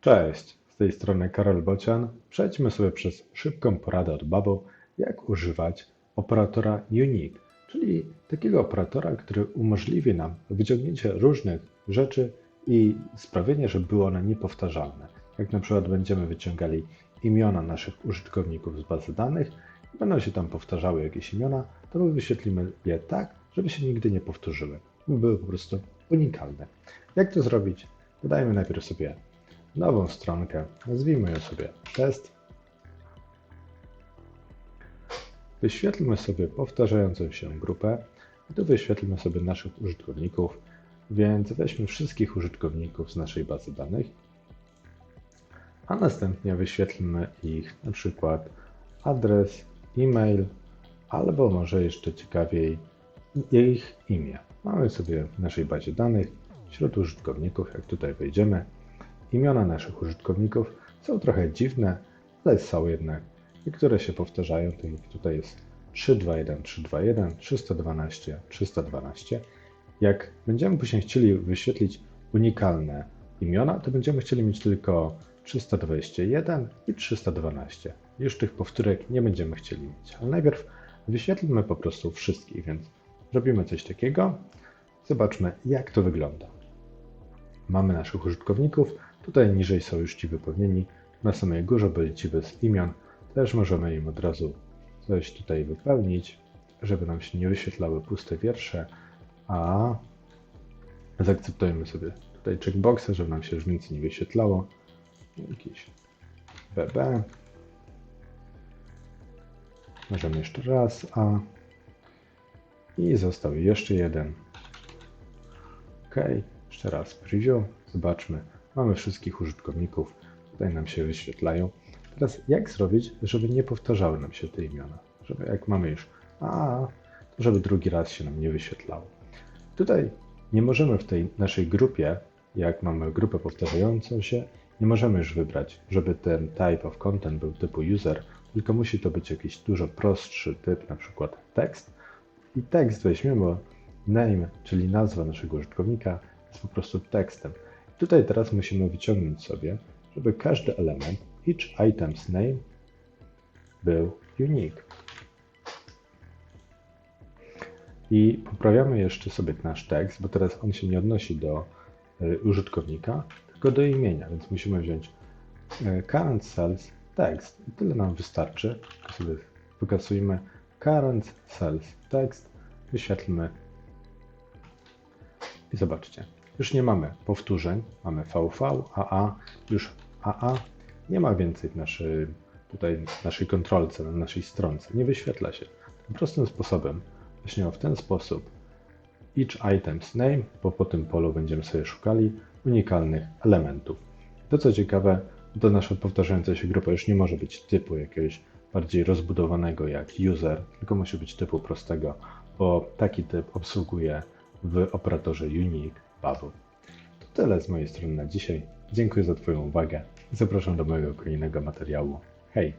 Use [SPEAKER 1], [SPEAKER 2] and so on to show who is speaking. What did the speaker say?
[SPEAKER 1] Cześć, z tej strony Karol Bocian. Przejdźmy sobie przez szybką poradę od Bubble, jak używać operatora unique, czyli takiego operatora, który umożliwi nam wyciągnięcie różnych rzeczy i sprawienie, żeby były one niepowtarzalne. Jak na przykład będziemy wyciągali imiona naszych użytkowników z bazy danych, będą się tam powtarzały jakieś imiona, to my wyświetlimy je tak, żeby się nigdy nie powtórzyły, by były po prostu unikalne. Jak to zrobić? Dodajmy najpierw sobie nową stronkę, nazwijmy ją sobie test. Wyświetlmy sobie powtarzającą się grupę i tu wyświetlmy sobie naszych użytkowników, więc weźmy wszystkich użytkowników z naszej bazy danych, a następnie wyświetlmy ich na przykład adres, e-mail, albo może jeszcze ciekawiej ich imię. Mamy sobie w naszej bazie danych wśród użytkowników, jak tutaj wejdziemy, imiona naszych użytkowników są trochę dziwne, ale są jednak. Niektóre się powtarzają, tak jak tutaj jest 321, 321, 312, 312. Jak będziemy później chcieli wyświetlić unikalne imiona, to będziemy chcieli mieć tylko 321 i 312. Już tych powtórek nie będziemy chcieli mieć, ale najpierw wyświetlimy po prostu wszystkich, więc robimy coś takiego. Zobaczmy, jak to wygląda. Mamy naszych użytkowników, tutaj niżej są już ci wypełnieni, na samej górze byli ci bez imion, też możemy im od razu coś tutaj wypełnić, żeby nam się nie wyświetlały puste wiersze, a zaakceptujemy sobie tutaj checkboxy, żeby nam się już nic nie wyświetlało, jakiś BB, możemy jeszcze raz A i został jeszcze jeden. OK, jeszcze raz preview, zobaczmy, mamy wszystkich użytkowników, tutaj nam się wyświetlają. Teraz jak zrobić, żeby nie powtarzały nam się te imiona? Żeby jak mamy już A, to żeby drugi raz się nam nie wyświetlało. Tutaj nie możemy w tej naszej grupie, jak mamy grupę powtarzającą się, nie możemy już wybrać, żeby ten type of content był typu user, tylko musi to być jakiś dużo prostszy typ, na przykład tekst. I tekst weźmiemy, bo name, czyli nazwa naszego użytkownika, jest po prostu tekstem. Tutaj teraz musimy wyciągnąć sobie, żeby każdy element, each item's name, był unique. I poprawiamy jeszcze sobie nasz tekst, bo teraz on się nie odnosi do użytkownika, tylko do imienia, więc musimy wziąć current cells text i tyle nam wystarczy. Sobie wykasujmy current cells text, wyświetlmy i zobaczcie, już nie mamy powtórzeń, mamy VV, AA, już AA nie ma więcej w naszej kontrolce, na naszej stronce, nie wyświetla się. Prostym sposobem, właśnie w ten sposób, each item's name, bo po tym polu będziemy sobie szukali unikalnych elementów. To co ciekawe, to nasza powtarzająca się grupa już nie może być typu jakiegoś bardziej rozbudowanego jak user, tylko musi być typu prostego, bo taki typ obsługuje w operatorze unique Bubble. To tyle z mojej strony na dzisiaj. Dziękuję za Twoją uwagę i zapraszam do mojego kolejnego materiału. Hej!